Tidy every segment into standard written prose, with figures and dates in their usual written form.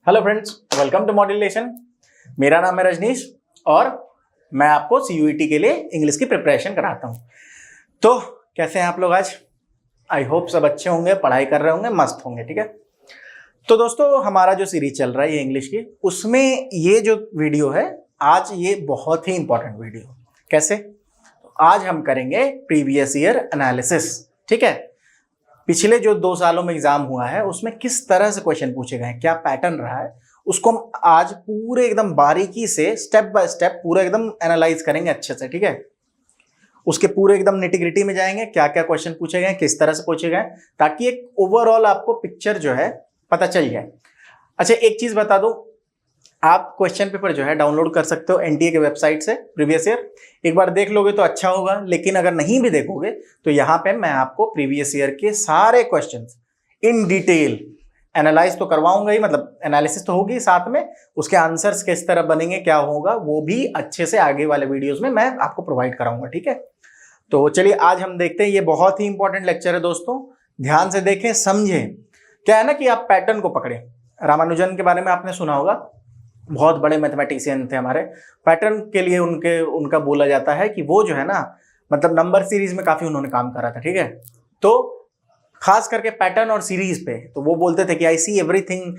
Hello friends, welcome to modulation. मेरा नाम है रजनीश और मैं आपको सीयूईटी के लिए इंग्लिश की प्रिपरेशन कराता हूँ। तो कैसे हैं आप लोग आज? आई होप सब अच्छे होंगे, पढ़ाई कर रहे होंगे, मस्त होंगे। ठीक है, तो दोस्तों हमारा जो सीरीज चल रहा है ये इंग्लिश की, उसमें ये जो वीडियो है आज ये बहुत ही इंपॉर्टेंट वीडियो। कैसे? आज हम करेंगे प्रीवियस ईयर एनालिसिस। ठीक है, पिछले जो 2 सालों में एग्जाम हुआ है उसमें किस तरह से क्वेश्चन पूछे गए हैं, क्या पैटर्न रहा है, उसको हम आज पूरे एकदम बारीकी से स्टेप बाय स्टेप पूरा एकदम एनालाइज करेंगे अच्छे से। ठीक है, उसके पूरे एकदम निटिग्रिटी में जाएंगे, क्या क्या क्वेश्चन पूछे गए, किस तरह से पूछे गए, ताकि एक ओवरऑल आपको पिक्चर जो है पता चल जाए। अच्छा, एक चीज बता दो, आप क्वेश्चन पेपर जो है डाउनलोड कर सकते हो एनटीए के वेबसाइट से। प्रीवियस ईयर एक बार देख लोगे तो अच्छा होगा, लेकिन अगर नहीं भी देखोगे तो यहाँ पे मैं आपको प्रीवियस ईयर के सारे क्वेश्चंस इन डिटेल एनालाइज तो करवाऊंगा ही, मतलब एनालिसिस तो होगी, साथ में उसके आंसर्स किस तरह बनेंगे, क्या होगा, वो भी अच्छे से आगे वाले वीडियोज में मैं आपको प्रोवाइड कराऊंगा। ठीक है, तो चलिए आज हम देखते हैं। ये बहुत ही इंपॉर्टेंट लेक्चर है दोस्तों, ध्यान से देखें, समझें। क्या है ना कि आप पैटर्न को पकड़े। रामानुजन के बारे में आपने सुना होगा, बहुत बड़े मैथमेटिशियन थे हमारे। पैटर्न के लिए उनका बोला जाता है कि वो जो है ना, मतलब नंबर सीरीज में काफी उन्होंने काम करा था। ठीक है, तो खास करके पैटर्न और सीरीज पे तो वो बोलते थे कि आई सी एवरीथिंग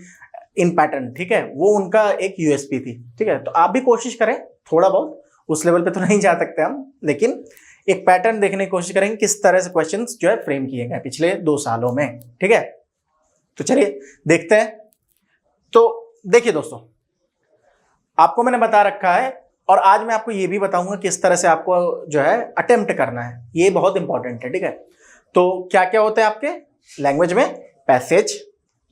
इन पैटर्न। ठीक है, वो उनका एक यूएसपी थी। ठीक है, तो आप भी कोशिश करें, थोड़ा बहुत उस लेवल पे तो नहीं जा सकते हम, लेकिन एक पैटर्न देखने की कोशिश करेंगे किस तरह से क्वेश्चन जो है फ्रेम किए गए पिछले 2 सालों में। ठीक है, तो चलिए देखते हैं। तो देखिए दोस्तों, आपको मैंने बता रखा है और आज मैं आपको ये भी बताऊंगा किस तरह से आपको जो है अटेम्प्ट करना है, ये बहुत इंपॉर्टेंट है। ठीक है, तो क्या क्या होता है आपके लैंग्वेज में? पैसेज,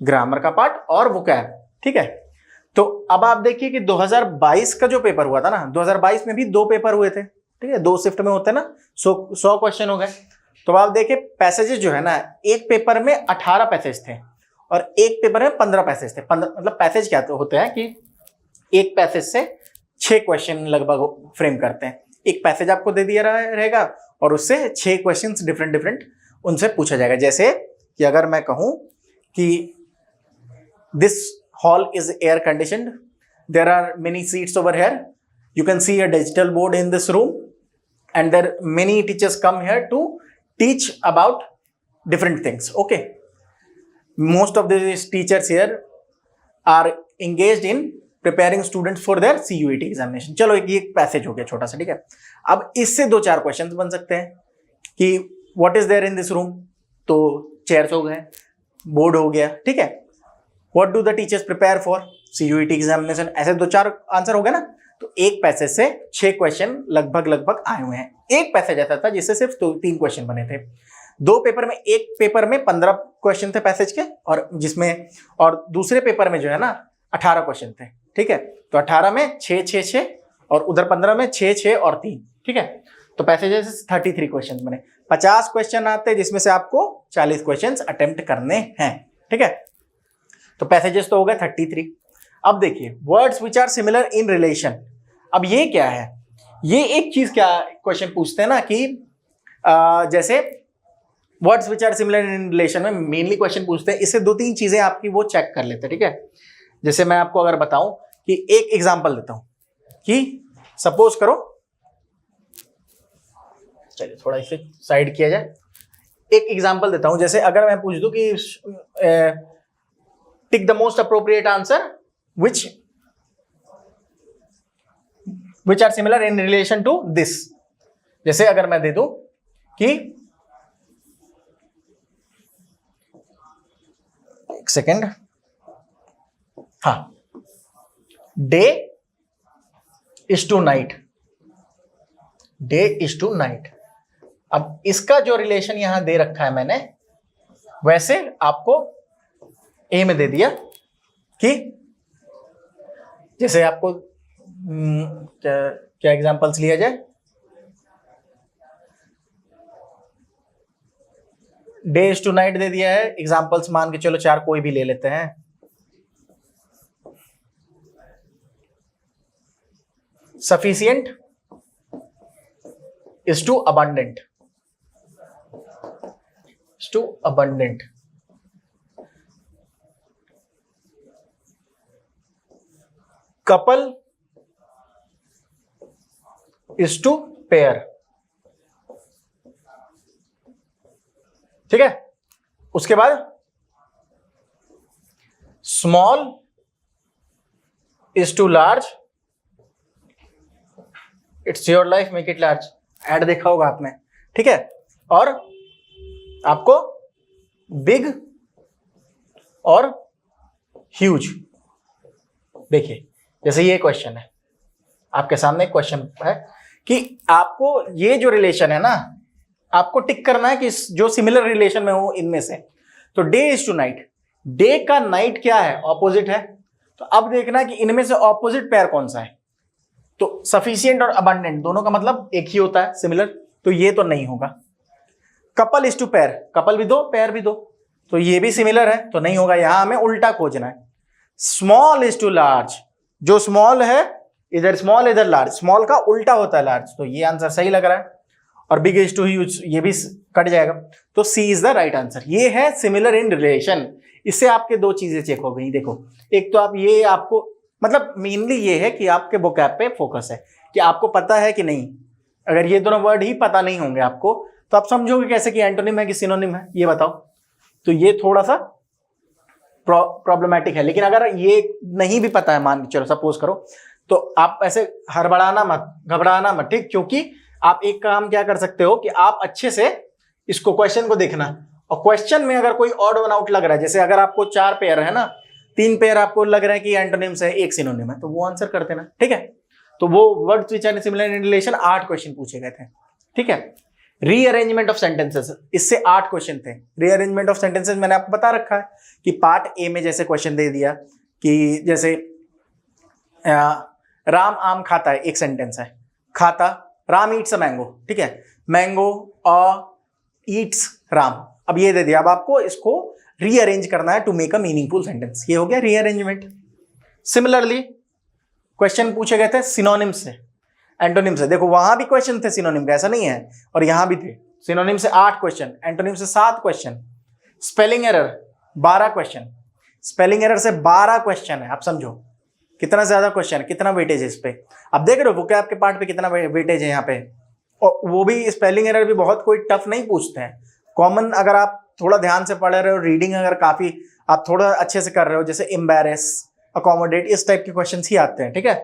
ग्रामर का पार्ट और वोकैब। ठीक है, तो अब आप देखिए कि 2022 का जो पेपर हुआ था ना, 2022 में भी 2 पेपर हुए थे। ठीक है, 2 शिफ्ट में होते हैं ना, 100 क्वेश्चन हो गए। तो आप देखिए पैसेजेस जो है ना, एक पेपर में 18 पैसेज थे और एक पेपर में 15 पैसेज थे। मतलब पैसेज क्या होते हैं कि एक पैसेज से 6 क्वेश्चन लगभग फ्रेम करते हैं। एक पैसेज आपको दे दिया रहेगा और उससे 6 क्वेश्चंस डिफरेंट उनसे पूछा जाएगा। जैसे कि अगर मैं कहूं कि this hall is air conditioned, there are many seats over here, you can see a digital board in this room and there many teachers come here to teach about different things. Okay, most of this teachers here are engaged in preparing students for their CUET examination. चलो एक passage हो गया छोटा सा। ठीक है, अब इससे 2-4 क्वेश्चंस बन सकते हैं कि what is there in this room, तो चेयर्स हो गए, बोर्ड हो गया। ठीक है, what do the teachers prepare for CUET examination, ऐसे 2-4 आंसर हो गए ना। तो एक पैसेज से 6 क्वेश्चन लगभग आए हुए हैं। एक पैसेज ऐसा था जिससे सिर्फ 3 क्वेश्चन बने थे। 2 पेपर में, एक पेपर में 15 क्वेश्चन थे पैसेज के, और जिसमें और दूसरे पेपर में जो है ना 18 क्वेश्चन थे। ठीक है, तो 18 में 6 और उधर 15 में 6 और 3। ठीक है, तो पैसेजेस 33 क्वेश्चन बने। 50 क्वेश्चन आते हैं जिसमें से आपको 40 क्वेश्चन अटेम्प्ट करने हैं। ठीक है, तो पैसेजेस तो हो गए 33। अब देखिए words which are similar in relation. अब ये क्या है? ये एक चीज क्या क्वेश्चन पूछते हैं ना कि जैसे words which are similar in relation में मेनली क्वेश्चन पूछते हैं, इससे 2-3 चीजें आपकी वो चेक कर लेते हैं। ठीक है, जैसे मैं आपको अगर बताऊं कि एक एग्जांपल देता हूं कि सपोज करो, चलिए थोड़ा इसे साइड किया जाए, एक एग्जांपल देता हूं। जैसे अगर मैं पूछ दूं कि tick the most appropriate answer which are similar in relation to this. जैसे अगर मैं दे दूं कि एक सेकेंड, हाँ, day is to night, day is to night. अब इसका जो रिलेशन यहां दे रखा है मैंने, वैसे आपको ए में दे दिया कि जैसे आपको क्या एग्जांपल्स लिया जाए, डे इज टू नाइट दे दिया है। एग्जांपल्स मान के चलो 4 कोई भी ले लेते हैं। Sufficient is to abundant, couple is to pair, ठीक है। उसके बाद small is to large, it's your life make it large, ad देखा होगा आपने, ठीक है। और आपको बिग और ह्यूज, देखिए जैसे ये क्वेश्चन है आपके सामने, एक क्वेश्चन है कि आपको ये जो रिलेशन है ना, आपको टिक करना है कि जो सिमिलर रिलेशन में हो इनमें से। तो day is to night, day का नाइट क्या है, ऑपोजिट है। तो अब देखना है कि इनमें से ऑपोजिट पेयर कौन सा है। तो सफिशिएंट और अबंडेंट दोनों का मतलब एक ही होता है, सिमिलर, तो ये तो नहीं होगा। Couple is to pair, couple भी दो पेयर भी दो, तो ये भी सिमिलर है तो नहीं होगा, यहां हमें उल्टा खोजना है। स्मॉल इज टू लार्ज, जो स्मॉल है इधर स्मॉल इधर लार्ज, स्मॉल का उल्टा होता है लार्ज, तो ये आंसर सही लग रहा है। और बिग इज टू ह्यूज, ये भी कट जाएगा, तो सी इज द राइट आंसर। ये है सिमिलर इन रिलेशन। इससे आपके दो चीजें चेक हो गई। देखो, एक तो आप ये आपको मतलब मेनली ये है कि आपके वोकैब पे फोकस है कि आपको पता है कि नहीं। अगर ये दोनों वर्ड ही पता नहीं होंगे आपको तो आप समझोगे कैसे कि एंटोनिम है कि सिनोनिम है, ये बताओ। तो ये थोड़ा सा प्रॉब्लमेटिक है। लेकिन अगर ये नहीं भी पता है, मान के चलो सपोज करो, तो आप ऐसे हड़बड़ाना मत, घबराना मत, ठीक। क्योंकि आप एक काम क्या कर सकते हो कि आप अच्छे से इसको क्वेश्चन को देखना, और क्वेश्चन में अगर कोई ऑड वन आउट लग रहा है, जैसे अगर आपको 4 पेयर है ना, 3 पेयर आपको लग रहा है कि एंटोनिम्स है, 1 सिनोनिम है, तो वो आंसर कर देना, ठीक है। तो वो words which are similar in relation 8 question पूछे गए थे, ठीक है। रीअरेंजमेंट ऑफ सेंटेंसेस, इससे 8 क्वेश्चन थे। रीअरेंजमेंट ऑफ सेंटेंसेस मैंने आपको बता रखा है कि पार्ट ए में जैसे क्वेश्चन दे दिया कि जैसे राम आम खाता है, एक सेंटेंस है, खाता, राम ईट्स अ मैंगो, ठीक है। मैंगो ईट्स राम, अब ये दे दिया। अब आपको इसको रीअरेंज करना है to make a meaningful sentence, ये हो गया रीअरेंजमेंट। सिमिलरली क्वेश्चन पूछे गए थे सिनोनिम से, एंटोनिम से। देखो वहां भी क्वेश्चन थे सिनोनिम का, ऐसा नहीं है, और यहां भी थे। सिनोनिम से 8 क्वेश्चन, एंटोनिम से 7 question, spelling error 12 question, spelling error से 12 क्वेश्चन है। आप समझो कितना ज्यादा क्वेश्चन, कितना वेटेज है इस पे। अब देख रहे हो वोकैब के पार्ट पे कितना वेटेज है यहाँ पे, और वो भी स्पेलिंग एरर भी बहुत कोई टफ नहीं पूछते हैं। कॉमन अगर आप थोड़ा ध्यान से पढ़ रहे हो, रीडिंग अगर काफी आप थोड़ा अच्छे से कर रहे हो, जैसे एम्बैरेस, अकोमोडेट, इस टाइप के क्वेश्चंस ही आते हैं, ठीक है।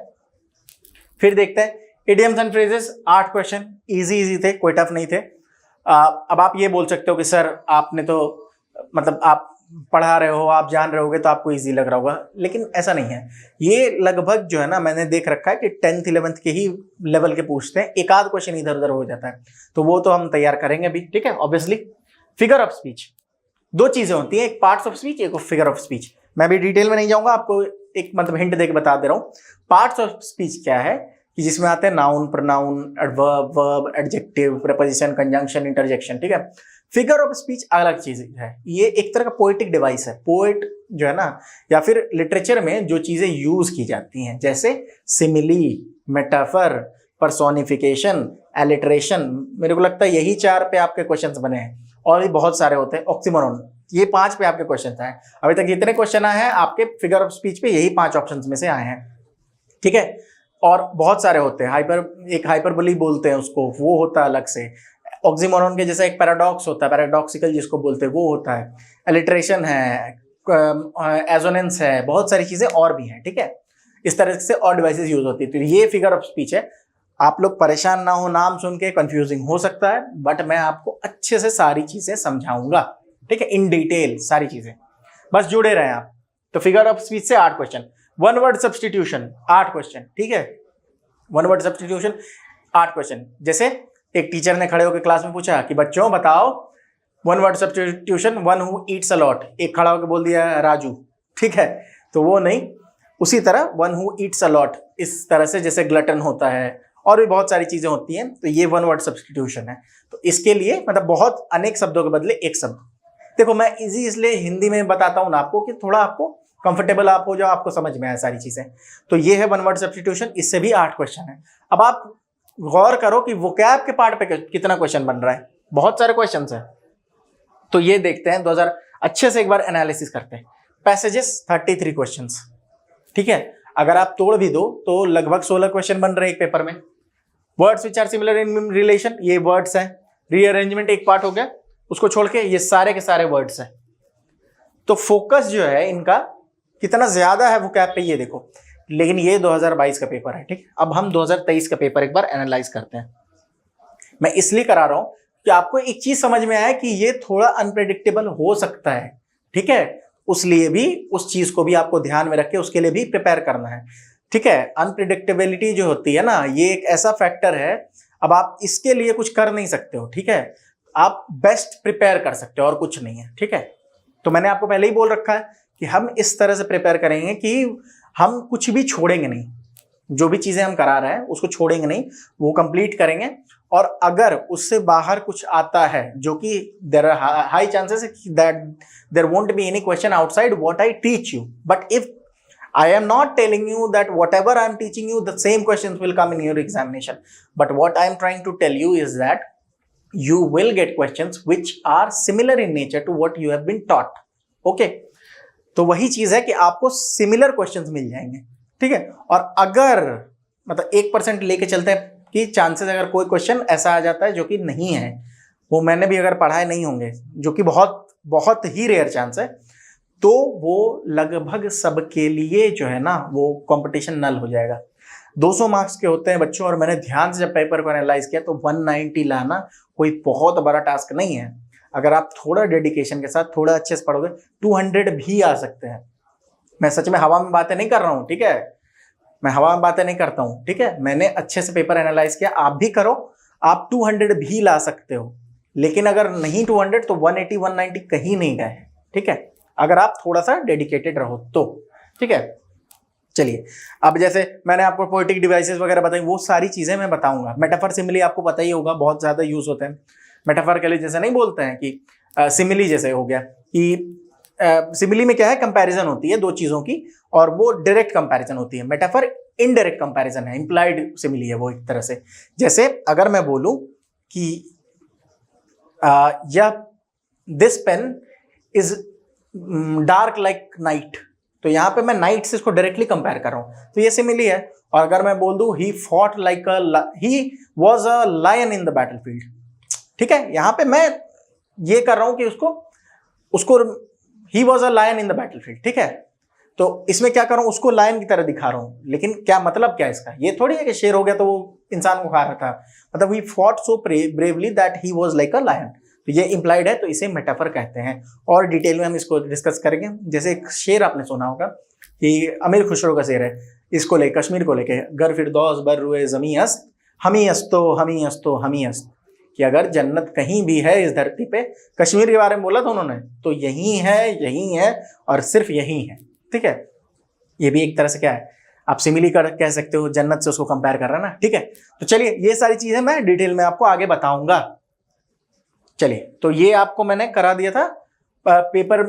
फिर देखते हैं idioms and phrases, 8 question, easy थे, कोई टफ नहीं थे। अब आप ये बोल सकते हो कि सर आपने तो मतलब आप पढ़ा रहे हो, आप जान रहे होगे तो आपको इजी लग रहा होगा, लेकिन ऐसा नहीं है। ये लगभग जो है ना, मैंने देख रखा है कि 10th 11th के ही लेवल के पूछते हैं, एक आध क्वेश्चन इधर उधर हो जाता है, तो वो तो हम तैयार करेंगे अभी, ठीक है। ऑब्वियसली फिगर ऑफ स्पीच, 2 चीजें होती हैं, एक पार्ट्स ऑफ स्पीच, एक फिगर ऑफ स्पीच। मैं भी डिटेल में नहीं जाऊंगा, आपको एक मतलब हिंट देके बता दे रहा हूँ। पार्ट्स ऑफ स्पीच क्या है कि जिसमें आते हैं noun, pronoun, adverb, verb, adjective, preposition, conjunction, interjection, ठीक है। फिगर ऑफ स्पीच अलग चीज है, ये एक तरह का पोएटिक डिवाइस है। पोएट जो है ना, या फिर लिटरेचर में जो चीजें यूज की जाती हैं, जैसे सिमिली, मेटाफर, पर्सोनिफिकेशन, एलिटरेशन, मेरे को लगता है यही 4 पे आपके क्वेश्चंस बने हैं, और भी बहुत सारे होते हैं, ऑक्सीमोरॉन, ये 5 पे आपके क्वेश्चन आए। अभी तक जितने क्वेश्चन आए हैं आपके फिगर ऑफ स्पीच पे, यही 5 ऑप्शन में से आए हैं, ठीक है। और बहुत सारे होते हैं, एक हाइपरबोली बोलते हैं उसको, वो होता है अलग से। ऑक्सीमोरॉन के जैसा एक पैराडॉक्स होता है, पैराडॉक्सिकल जिसको बोलते हैं, वो होता है। एलिट्रेशन है, एजोनेंस है, बहुत सारी चीजें और भी हैं, ठीक है। इस तरह से और डिवाइसेस यूज होती है। तो ये फिगर ऑफ स्पीच है। आप लोग परेशान ना हो, नाम सुन के कंफ्यूजिंग हो सकता है, बट मैं आपको अच्छे से सारी चीजें समझाऊंगा, ठीक है, इन डिटेल सारी चीजें, बस जुड़े रहें आप। तो फिगर ऑफ स्पीच से 8 क्वेश्चन, 1 वर्ड सब्स्टिट्यूशन 8 क्वेश्चन, ठीक है। 1 वर्ड सब्स्टिट्यूशन 8 क्वेश्चन। जैसे एक टीचर ने खड़े होकर क्लास में पूछा कि बच्चों बताओ 1 word substitution, one who Yeats a lot, एक खड़ा होकर बोल दिया राजू, ठीक है। तो वो नहीं, उसी तरह one who Yeats a lot, इस तरह से जैसे ग्लटन होता है, और भी बहुत सारी चीजें होती हैं, तो ये 1 वर्ड सब्स्टिट्यूशन है। तो इसके लिए मतलब बहुत अनेक शब्दों के बदले एक शब्द। देखो मैं इजी इसलिए हिंदी में बताता हूं ना आपको कि थोड़ा आपको कंफर्टेबल आप हो जाओ, आपको समझ में आए सारी चीजें। तो ये है 1 वर्ड सब्स्टिट्यूशन, इससे भी 8 क्वेश्चन है। अब आप गौर करो कि वोकैब के पार्ट पे कितना क्वेश्चन बन रहा है, बहुत सारे क्वेश्चन है। तो ये देखते हैं 2000 अच्छे से एक बार एनालिसिस करते हैं। पैसेजेस 33 क्वेश्चंस, ठीक है। अगर आप तोड़ भी दो तो लगभग 16 क्वेश्चन बन रहे हैं एक पेपर में। Words which are similar in relation, ये वर्ड्स हैं। रीअरेंजमेंट एक पार्ट हो गया, उसको छोड़ के ये सारे के सारे वर्ड्स हैं। तो फोकस जो है इनका कितना ज्यादा है वोकैब पे, ये देखो। लेकिन ये 2022 का पेपर है, ठीक। अब हम 2023 का पेपर एक बार एनालाइज करते हैं। मैं इसलिए करा रहा हूं कि आपको एक चीज समझ में आए कि ये थोड़ा अनप्रेडिक्टेबल हो सकता है, ठीक है। उसलिए भी उस चीज को भी आपको ध्यान में रख के उसके लिए भी प्रिपेयर करना है, ठीक है। अनप्रिडिक्टेबिलिटी जो होती है ना, ये एक ऐसा फैक्टर है, अब आप इसके लिए कुछ कर नहीं सकते हो, ठीक है। आप बेस्ट प्रिपेयर कर सकते हो और कुछ नहीं है, ठीक है। तो मैंने आपको पहले ही बोल रखा है कि हम इस तरह से प्रिपेयर करेंगे कि हम कुछ भी छोड़ेंगे नहीं, जो भी चीजें हम करा रहे हैं उसको छोड़ेंगे नहीं, वो कंप्लीट करेंगे। और अगर उससे बाहर कुछ आता है, जो कि there are high chances that there won't be any question outside what I teach you, but if I am not telling you that whatever I am teaching you, the same questions will come in your examination. But what I am trying to tell you is that you will get questions which are similar in nature to what you have been taught. Okay? तो वही चीज है कि आपको similar questions मिल जाएंगे, ठीक है। और अगर मतलब 1% लेके चलते हैं कि चांसेस अगर कोई क्वेश्चन ऐसा आ जाता है जो कि नहीं है, वो मैंने भी अगर पढ़ाए नहीं होंगे, जो कि बहुत बहुत ही रेयर चांस है, तो वो लगभग सबके लिए जो है ना वो कंपटीशन नल हो जाएगा। 200 मार्क्स के होते हैं बच्चों, और मैंने ध्यान से जब पेपर को एनालाइज किया तो 190 लाना कोई बहुत बड़ा टास्क नहीं है। अगर आप थोड़ा डेडिकेशन के साथ थोड़ा अच्छे से पढ़ोगे 200 भी आ सकते हैं। मैं सच में हवा में बातें नहीं कर रहा हूँ, ठीक है। मैं हवा में बातें नहीं करता हूँ, ठीक है। मैंने अच्छे से पेपर एनालाइज किया, आप भी करो, आप 200 भी ला सकते हो। लेकिन अगर नहीं 200 तो 180 190 कहीं नहीं गए, ठीक है, अगर आप थोड़ा सा डेडिकेटेड रहो तो, ठीक है। चलिए, अब जैसे मैंने आपको पोएटिक डिवाइसेस वगैरह बताई, वो सारी चीजें मैं बताऊंगा। मेटाफर सिमिली आपको पता ही होगा, बहुत ज्यादा यूज होते हैं। मेटाफर के लिए जैसे नहीं बोलते हैं कि सिमिली जैसे हो गया कि सिमिली में क्या है, कंपैरिजन होती है दो चीजों की, और वो डायरेक्ट कंपैरिजन होती है। मेटाफर इनडायरेक्ट कंपैरिजन है, इंप्लाइड सिमिली है वो एक तरह से। जैसे अगर मैं बोलूं कि यह this pen is dark like night, तो यहां पे मैं नाइट से इसको डायरेक्टली कंपेयर कर रहा हूं, तो ये सिमिली है। और अगर मैं बोल दूं he fought like he was a lion in the battlefield, ठीक है, यहां पे मैं ये कर रहा हूं कि उसको he was a lion in the battlefield, ठीक है। तो इसमें क्या कर रहा हूं, उसको लायन की तरह दिखा रहा हूं। लेकिन क्या मतलब क्या इसका, ये थोड़ी है कि शेर हो गया तो वो इंसान को खा रहा था, मतलब he fought so bravely that he was like a lion, तो ये इंप्लाइड है, तो इसे मेटाफर कहते हैं। और डिटेल में हम इसको डिस्कस करेंगे। जैसे एक शेर आपने सुना होगा कि अमीर खुसरो का शेर है, इसको ले कश्मीर को लेके, गर फिरदौस बर रुए ज़मी अस्त, हमी अस्तो हमी अस्तो हमी अस्त, कि अगर जन्नत कहीं भी है इस धरती पे, कश्मीर के बारे में बोला था उन्होंने, तो यही है और सिर्फ यही है, ठीक है। ये भी एक तरह से क्या है, आप सिमिली कह सकते हो, जन्नत से उसको कंपेयर कर रहा है ना, ठीक है। तो चलिए, ये सारी चीजें मैं डिटेल में आपको आगे बताऊंगा। चलिए, तो ये आपको मैंने करा दिया था पेपर,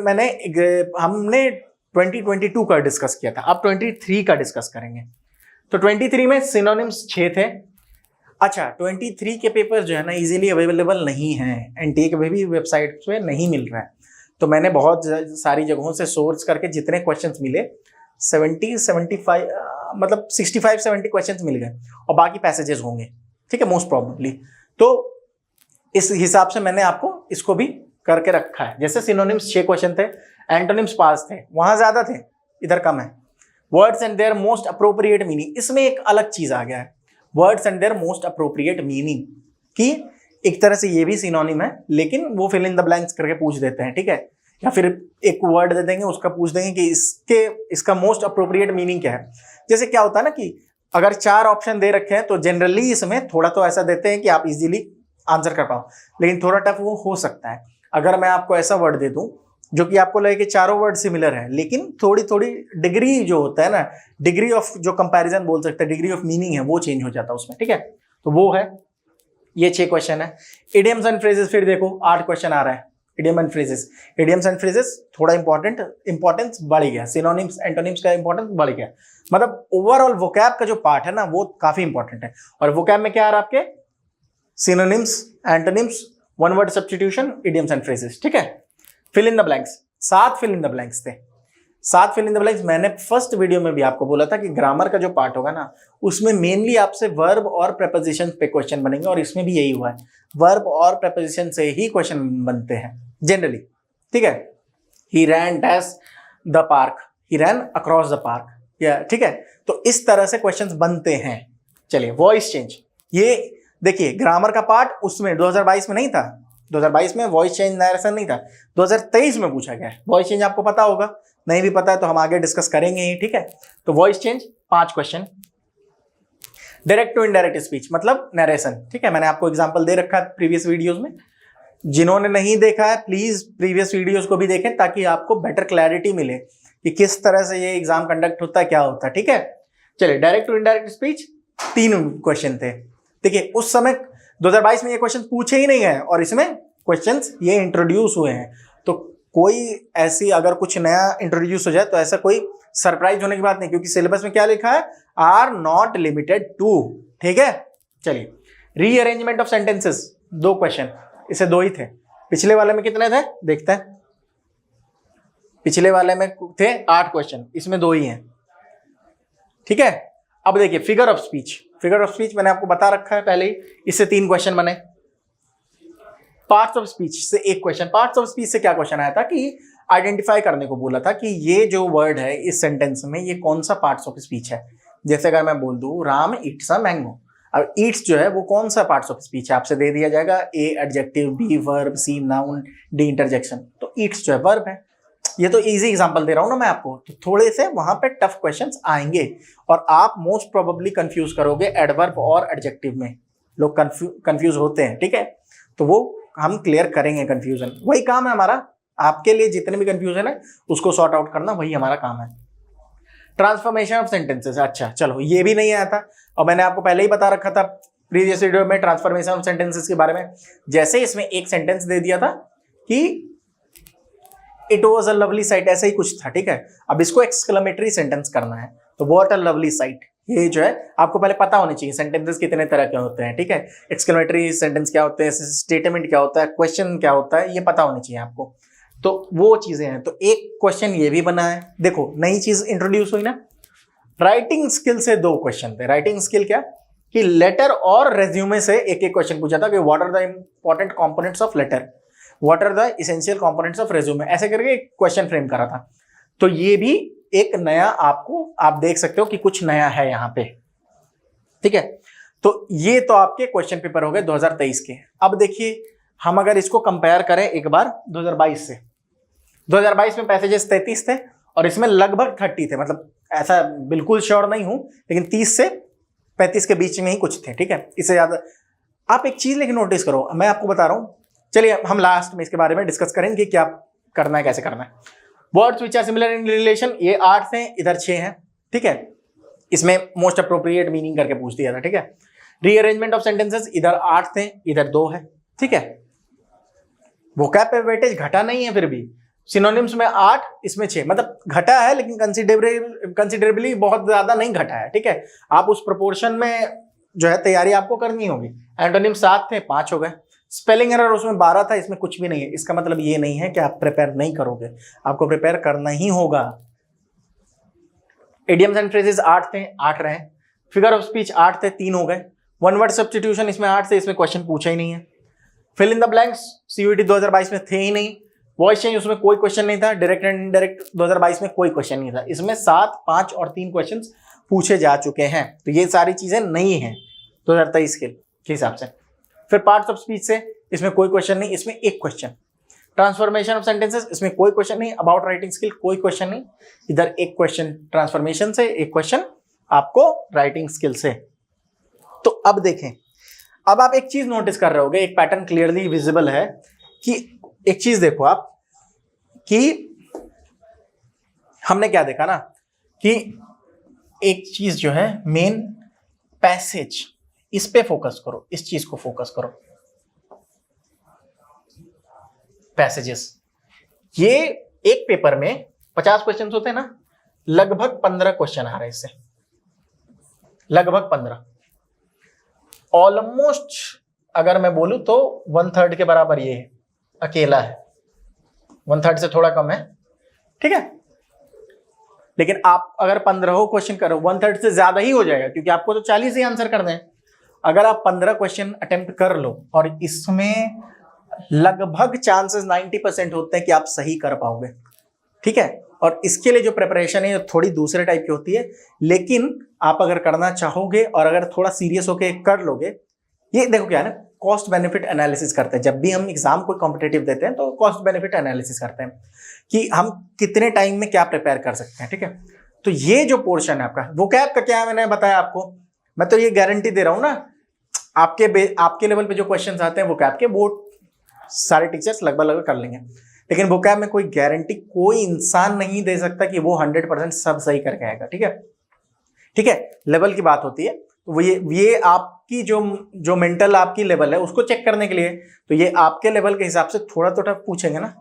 हमने 2022 का डिस्कस किया था, अब 23 का डिस्कस करेंगे। तो 23 में सिनोनिम्स 6 थे। अच्छा, 23 के पेपर जो है ना इजीली अवेलेबल नहीं है, एनटीए के भी वेबसाइट पे नहीं मिल रहा है। तो मैंने बहुत सारी जगहों से सोर्स करके जितने क्वेश्चंस मिले 75 मतलब 65-70 क्वेश्चंस मिल गए, और बाकी पैसेजेस होंगे, ठीक है, मोस्ट प्रॉब्ली। तो इस हिसाब से मैंने आपको इसको भी करके रखा है। जैसे सिनोनिम्स 6 क्वेश्चन थे, एंटोनिम्स 5 थे, वहां ज्यादा थे, इधर कम है। Words and their most appropriate meaning, इसमें एक अलग चीज आ गया है, words and their most appropriate meaning, कि एक तरह से ये भी सिनोनिम है, लेकिन वो फिल इन द ब्लैंक्स करके पूछ देते हैं, ठीक है। या फिर एक वर्ड दे देंगे, उसका पूछ देंगे कि इसका मोस्ट अप्रोप्रिएट मीनिंग क्या है। जैसे क्या होता है ना कि अगर 4 ऑप्शन दे रखे हैं तो जनरली इसमें थोड़ा तो ऐसा देते हैं कि आप इजीली आंसर कर पाओ, लेकिन थोड़ा टफ वो हो सकता है। अगर मैं आपको ऐसा वर्ड दे दूं जो कि आपको लगे कि चारों वर्ड सिमिलर है, लेकिन थोड़ी थोड़ी डिग्री जो होता है ना, डिग्री ऑफ जो कंपैरिजन बोल सकते हैं, डिग्री ऑफ मीनिंग है, वो चेंज हो जाता है उसमें, ठीक है। तो वो है, ये 6 क्वेश्चन है। इडियम्स एंड फ्रेजेस, फिर देखो 8 क्वेश्चन आ रहा है। Idiom and phrases, idioms and phrases थोड़ा इंपॉर्टेंस बढ़ गया, सिनोनिम्स एंटोनिम्स का इंपॉर्टेंस बढ़ गया, मतलब ओवरऑल वोकैब का जो पार्ट है ना वो काफी इंपॉर्टेंट है। और वोकैब में क्या आ रहा है आपके, synonyms, antonyms, one word substitution, idioms and phrases, ठीक है। Fill in the blanks, 7 fill in the blanks थे, साथ फिल इन द ब्लैंक्स मैंने फर्स्ट वीडियो में भी आपको बोला था कि ग्रामर का जो पार्ट होगा ना उसमें मेनली आपसे वर्ब और प्रेपोजिशन पे क्वेश्चन बनेंगे, और इसमें भी यही हुआ है, वर्ब और प्रेपोजिशन से ही क्वेश्चन बनते हैं जनरली। ठीक है, he ran dash the park, he ran across the park, या ठीक है, तो इस तरह से क्वेश्चंस बनते हैं। चलिए वॉइस चेंज, ये देखिए ग्रामर का पार्ट उसमें 2022 में नहीं था, 2022 में वॉइस चेंज नरेशन नहीं था, 2023 में पूछा गया है। वॉइस चेंज आपको पता होगा, नहीं भी पता है तो हम आगे डिस्कस करेंगे ही। ठीक है, तो voice change 5 question. Direct to indirect speech मतलब नरेशन, ठीक है, मैंने आपको एग्जांपल दे रखा है प्रीवियस वीडियोस में, जिन्होंने नहीं देखा है प्लीज प्रीवियस वीडियोस को भी देखें ताकि आपको बेटर क्लैरिटी मिले कि किस तरह से ये एग्जाम कंडक्ट होता है, क्या होता है। ठीक है, चलिए direct to indirect speech 3 question थे। देखिए उस समय 2022 में ये क्वेश्चन पूछे ही नहीं है और इसमें क्वेश्चंस ये इंट्रोड्यूस हुए हैं, तो कोई ऐसी अगर कुछ नया इंट्रोड्यूस हो जाए तो ऐसा कोई सरप्राइज होने की बात नहीं, क्योंकि सिलेबस में क्या लिखा है, आर नॉट लिमिटेड टू। ठीक है, चलिए रीअरेंजमेंट ऑफ सेंटेंसेस 2 क्वेश्चन, इसे 2 ही थे, पिछले वाले में कितने थे देखते हैं, पिछले वाले में थे 8 क्वेश्चन, इसमें 2 ही हैं। ठीक है, अब देखिए figure of speech, figure of speech मैंने आपको बता रखा है पहले ही, इससे 3 क्वेश्चन बने। पार्ट्स ऑफ स्पीच से 1 क्वेश्चन, पार्ट्स ऑफ स्पीच से क्या क्वेश्चन आया था कि आइडेंटिफाई करने को बोला था कि ये जो वर्ड है इस सेंटेंस में ये कौन सा पार्ट्स ऑफ स्पीच है। जैसे अगर मैं बोल दूं राम ईट्स अ मैंगो, अब ईट्स जो है वो कौन सा पार्ट्स ऑफ स्पीच है, आपसे दे दिया जाएगा ए एडजेक्टिव, बी वर्ब, सी नाउन, डी इंटरजेक्शन, तो ईट्स जो है वर्ब है। ये तो इजी एग्जांपल दे रहा हूं ना मैं आपको, तो थोड़े से वहां पे टफ क्वेश्चंस आएंगे और आप मोस्ट प्रोबेबली कंफ्यूज करोगे एडवर्ब और एडजेक्टिव में, लोग कंफ्यूज होते हैं। ठीक है, तो वो हम क्लियर करेंगे कंफ्यूजन, वही काम है हमारा, आपके लिए जितने भी कंफ्यूजन है उसको सॉर्ट आउट करना वही हमारा काम है। ट्रांसफॉर्मेशन ऑफ सेंटेंसेस, अच्छा चलो ये भी नहीं आया था और मैंने आपको पहले ही बता रखा था प्रीवियस वीडियो में ट्रांसफॉर्मेशन ऑफ सेंटेंसेस के बारे में। जैसे इसमें एक सेंटेंस दे दिया था कि it was a lovely site, ऐसा ही कुछ था। ठीक है, अब इसको एक्सक्लेमेटरी सेंटेंस करना है, तो व्हाट अ लवली साइट, ये जो है आपको पहले पता होनी चाहिए सेंटेंसेस कितने तरह के होते हैं। ठीक है, एक्सक्लेमेटरी सेंटेंस क्या होते हैं, स्टेटमेंट क्या होता है, क्वेश्चन क्या होता है, ये पता होनी चाहिए आपको, तो वो चीजें हैं। तो एक क्वेश्चन ये भी बना है, देखो नई चीज इंट्रोड्यूस हुई ना। राइटिंग स्किल से 2 क्वेश्चन थे। राइटिंग स्किल क्या कि लेटर और रेज्यूमे से एक क्वेश्चन पूछा था कि what are the important components of letter, what are the essential components of resume, ऐसे करके एक क्वेश्चन फ्रेम करा था। तो ये भी एक नया आपको, आप देख सकते हो कि कुछ नया है यहाँ पे। ठीक है, तो ये तो आपके क्वेश्चन पेपर हो गए 2023 के। अब देखिए हम अगर इसको कंपेयर करें एक बार 2022 से, 2022 में पैसेजेस 33 थे और इसमें लगभग 30 थे, मतलब ऐसा बिल्कुल श्योर नहीं हूं लेकिन 30 से 35 के बीच में ही कुछ थे। ठीक है, इससे ज्यादा आप एक चीज लेकिन नोटिस करो, मैं आपको बता रहा हूं, चलिए हम लास्ट में इसके बारे में डिस्कस करेंगे कि क्या करना है, कैसे करना है। Words which are similar in relation, ये 8 थे, इधर 6 हैं। ठीक है, इसमें मोस्ट अप्रोप्रिएट मीनिंग करके पूछ दिया था। ठीक है, रीअरेंजमेंट ऑफ सेंटेंसेस, इधर 8 थे, इधर 2 है। ठीक है, वोकैब पे वेटेज घटा नहीं है, फिर भी सिनोनिम्स में 8, इसमें 6, मतलब घटा है लेकिन कंसिडरेबली बहुत ज्यादा नहीं घटा है। ठीक है, आप उस प्रोपोर्शन में जो है तैयारी आपको करनी होगी। एंटोनिम 7 थे, 5 हो गए। स्पेलिंग एरर उसमें 12 था, इसमें कुछ भी नहीं है। इसका मतलब ये नहीं है कि आप प्रिपेयर नहीं करोगे, आपको प्रिपेयर करना ही होगा। इडियम्स एंड फ्रेजेस 8 थे, 8 रहे। फिगर ऑफ स्पीच 8 थे, 3 हो गए। वन वर्ड सब्स्टिट्यूशन इसमें 8 थे, इसमें क्वेश्चन पूछा ही नहीं है। Fill in the blanks CUET 2022 में थे ही नहीं। वॉइस चेंज उसमें कोई क्वेश्चन नहीं था। डायरेक्ट एंड इनडायरेक्ट 2022 में कोई क्वेश्चन नहीं था। इसमें 7, 5 और 3 क्वेश्चन पूछे जा चुके हैं, तो ये सारी चीजें नहीं है 2023 के हिसाब से। फिर पार्ट्स ऑफ स्पीच से इसमें कोई क्वेश्चन नहीं, इसमें 1 क्वेश्चन। ट्रांसफॉर्मेशन ऑफ सेंटेंसेस इसमें कोई क्वेश्चन नहीं। अबाउट राइटिंग स्किल कोई क्वेश्चन नहीं, इधर 1 क्वेश्चन ट्रांसफॉर्मेशन से, 1 क्वेश्चन आपको राइटिंग स्किल से। तो अब देखें, अब आप एक चीज नोटिस कर रहे होगे, एक पैटर्न क्लियरली विजिबल है कि एक चीज देखो आप कि हमने क्या देखा ना कि एक चीज जो है मेन पैसेज, इस पे फोकस करो, इस चीज को फोकस करो। पैसेजेस, ये एक पेपर में 50 क्वेश्चन होते हैं ना, लगभग 15 क्वेश्चन आ रहे हैं इससे, लगभग 15। ऑलमोस्ट अगर मैं बोलूं तो 1/3 के बराबर ये है, अकेला है, 1/3 से थोड़ा कम है। ठीक है, लेकिन आप अगर 15 क्वेश्चन करो 1/3 से ज्यादा ही हो जाएगा, क्योंकि आपको तो 40 ही आंसर करने हैं। अगर आप 15 क्वेश्चन अटेम्प्ट कर लो और इसमें लगभग चांसेस 90% होते हैं कि आप सही कर पाओगे, ठीक है। और इसके लिए जो प्रिपरेशन है थोड़ी दूसरे टाइप की होती है, लेकिन आप अगर करना चाहोगे और अगर थोड़ा सीरियस होके कर लोगे, ये देखो क्या है ना, कॉस्ट बेनिफिट एनालिसिस करते हैं। जब भी हम एग्जाम को कॉम्पिटेटिव देते हैं तो कॉस्ट बेनिफिट एनालिसिस करते हैं कि हम कितने टाइम में क्या प्रिपेयर कर सकते हैं, ठीक है। तो ये जो पोर्शन है आपका वोकैब का, क्या मैंने बताया आपको, मैं तो ये गारंटी दे रहा हूं ना, आपके लेवल पे जो क्वेश्चंस आते हैं वोकैब के, वो सारे टीचर्स लगभग कर लेंगे। लेकिन वोकैब में कोई गारंटी कोई इंसान नहीं दे सकता कि वो 100% सब सही करके आएगा, ठीक है। ठीक है, लेवल की बात होती है। तो ये आपकी जो मेंटल आपकी लेवल है उसको चेक करने के लिए, तो ये आपके लेवल के हिसाब से थोड़ा तो टफ पूछेंगे ना,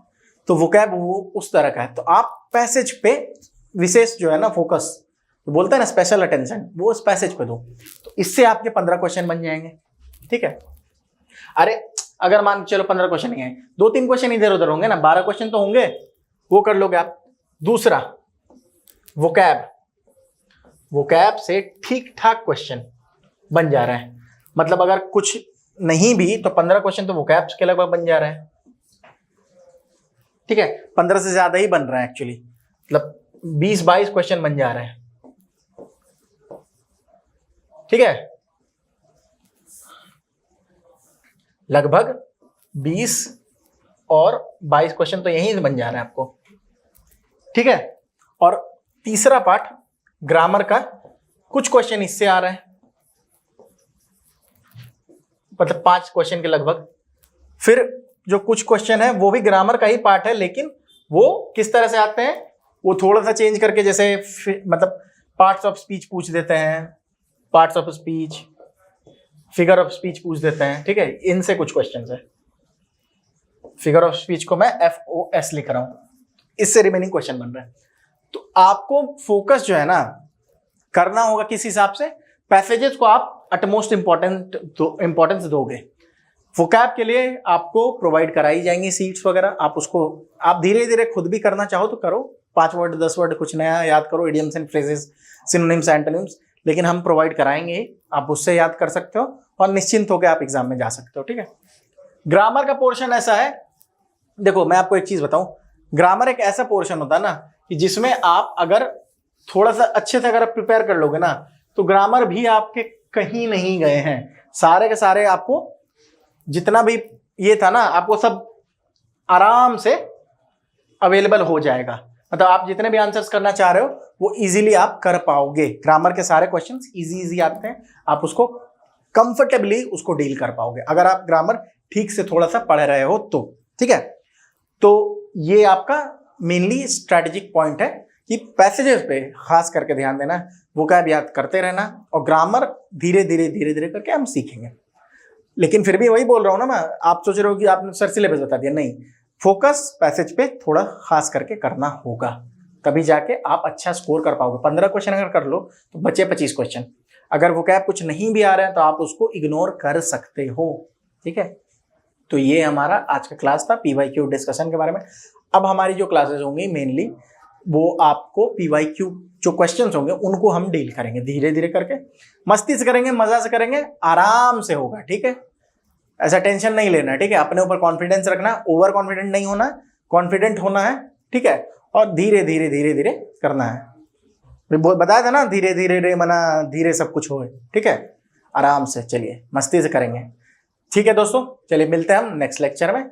तो वोकैब वो उस तरह का है। तो आप पैसेज पे विशेष जो है ना फोकस, तो बोलते हैं ना स्पेशल अटेंशन, वो उस पैसेज पे दो, तो इससे आपके 15 क्वेश्चन बन जाएंगे, ठीक है। अरे अगर मान चलो 15 क्वेश्चन नहीं आए, 2-3 क्वेश्चन इधर उधर होंगे ना, 12 क्वेश्चन तो होंगे, वो कर लोगे आप। दूसरा वोकैब से ठीक ठाक क्वेश्चन बन जा रहा है, मतलब अगर कुछ नहीं भी तो 15 क्वेश्चन तो वोकैब के लगभग बन जा रहा है, ठीक है। 15 से ज्यादा ही बन रहा है एक्चुअली, मतलब 20-22 क्वेश्चन बन जा रहे हैं, ठीक है। लगभग 20 और 22 क्वेश्चन तो यहीं से बन जा रहा है आपको, ठीक है। और तीसरा पार्ट ग्रामर का, कुछ क्वेश्चन इससे आ रहा है, मतलब 5 क्वेश्चन के लगभग। फिर जो कुछ क्वेश्चन है वो भी ग्रामर का ही पार्ट है, लेकिन वो किस तरह से आते हैं, वो थोड़ा सा चेंज करके, जैसे मतलब पार्ट्स ऑफ स्पीच पूछ देते हैं, parts of speech, figure of speech पूछ देते हैं, ठीक है। इनसे कुछ क्वेश्चन है। फिगर ऑफ स्पीच को मैं FOS लिख रहा हूं, इससे रिमेनिंग क्वेश्चन बन रहा है। तो आपको फोकस जो है ना करना होगा किस हिसाब से, पैसेजेस को आप अटमोस्ट इंपॉर्टेंस दोगे। वोकैब के लिए आपको प्रोवाइड कराई जाएंगी सीट्स वगैरह, आप धीरे धीरे खुद भी करना चाहो तो करो, 5 वर्ड 10 वर्ड कुछ नया याद करो, idioms and phrases, synonyms, antonyms, लेकिन हम प्रोवाइड कराएंगे, आप उससे याद कर सकते हो और निश्चिंत होकर आप एग्जाम में जा सकते हो, ठीक है। ग्रामर का पोर्शन ऐसा है, देखो मैं आपको एक चीज बताऊं, ग्रामर एक ऐसा पोर्शन होता है ना कि जिसमें आप अगर थोड़ा सा अच्छे से अगर प्रिपेयर कर लोगे ना, तो ग्रामर भी आपके कहीं नहीं गए हैं, सारे के सारे आपको जितना भी ये था ना, आपको सब आराम से अवेलेबल हो जाएगा। मतलब आप जितने भी आंसर्स करना चाह रहे हो वो इजीली आप कर पाओगे। ग्रामर के सारे क्वेश्चंस इजी आते हैं, आप उसको कंफर्टेबली उसको डील कर पाओगे अगर आप ग्रामर ठीक से थोड़ा सा पढ़ रहे हो तो, ठीक है। तो ये आपका मेनली स्ट्रैटेजिक पॉइंट है कि पैसेजेस पे खास करके ध्यान देना, वोकैब याद करते रहना, और ग्रामर धीरे धीरे करके हम सीखेंगे। लेकिन फिर भी वही बोल रहा हूं ना मैं, आप सोच रहे हो कि आपने सर सिलेबस बता दिया, नहीं, फोकस पैसेज पे थोड़ा खास करके करना होगा, तभी जाके आप अच्छा स्कोर कर पाओगे। 15 क्वेश्चन अगर कर लो तो बचे 25 क्वेश्चन। अगर वोकैब कुछ नहीं भी आ रहा है तो आप उसको इग्नोर कर सकते हो, ठीक है। तो ये हमारा आज का क्लास था PYQ डिस्कशन के बारे में। अब हमारी जो क्लासेस होंगी मेनली वो आपको PYQ जो क्वेश्चंस होंगे उनको हम डील करेंगे धीरे धीरे करके, मस्ती से करेंगे, मजा से करेंगे, आराम से होगा, ठीक है। ऐसा टेंशन नहीं लेना, ठीक है। अपने ऊपर कॉन्फिडेंस रखना, ओवर कॉन्फिडेंट नहीं होना, कॉन्फिडेंट होना है, ठीक है। और धीरे धीरे करना है। बताया था ना, धीरे धीरे रे मना धीरे सब कुछ हो, ठीक है। आराम से चलिए, मस्ती से करेंगे, ठीक है दोस्तों। चलिए मिलते हैं हम नेक्स्ट लेक्चर में।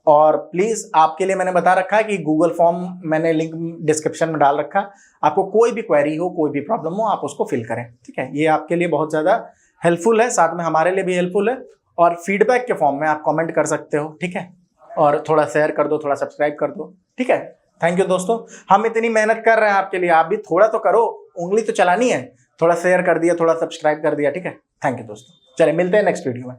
और प्लीज आपके लिए मैंने बता रखा है कि गूगल फॉर्म मैंने लिंक डिस्क्रिप्शन में डाल रखा, आपको कोई भी क्वेरी हो, कोई भी प्रॉब्लम हो, आप उसको फिल करें, ठीक है। ये आपके लिए बहुत ज्यादा हेल्पफुल है, साथ में हमारे लिए भी हेल्पफुल है। और फीडबैक के फॉर्म में आप कमेंट कर सकते हो, ठीक है। और थोड़ा शेयर कर दो, थोड़ा सब्सक्राइब कर दो, ठीक है। थैंक यू दोस्तों, हम इतनी मेहनत कर रहे हैं आपके लिए, आप भी थोड़ा तो करो, उंगली तो चलानी है, थोड़ा शेयर कर दिया, थोड़ा सब्सक्राइब कर दिया, ठीक है। थैंक यू दोस्तों, चलिए मिलते हैं नेक्स्ट वीडियो में।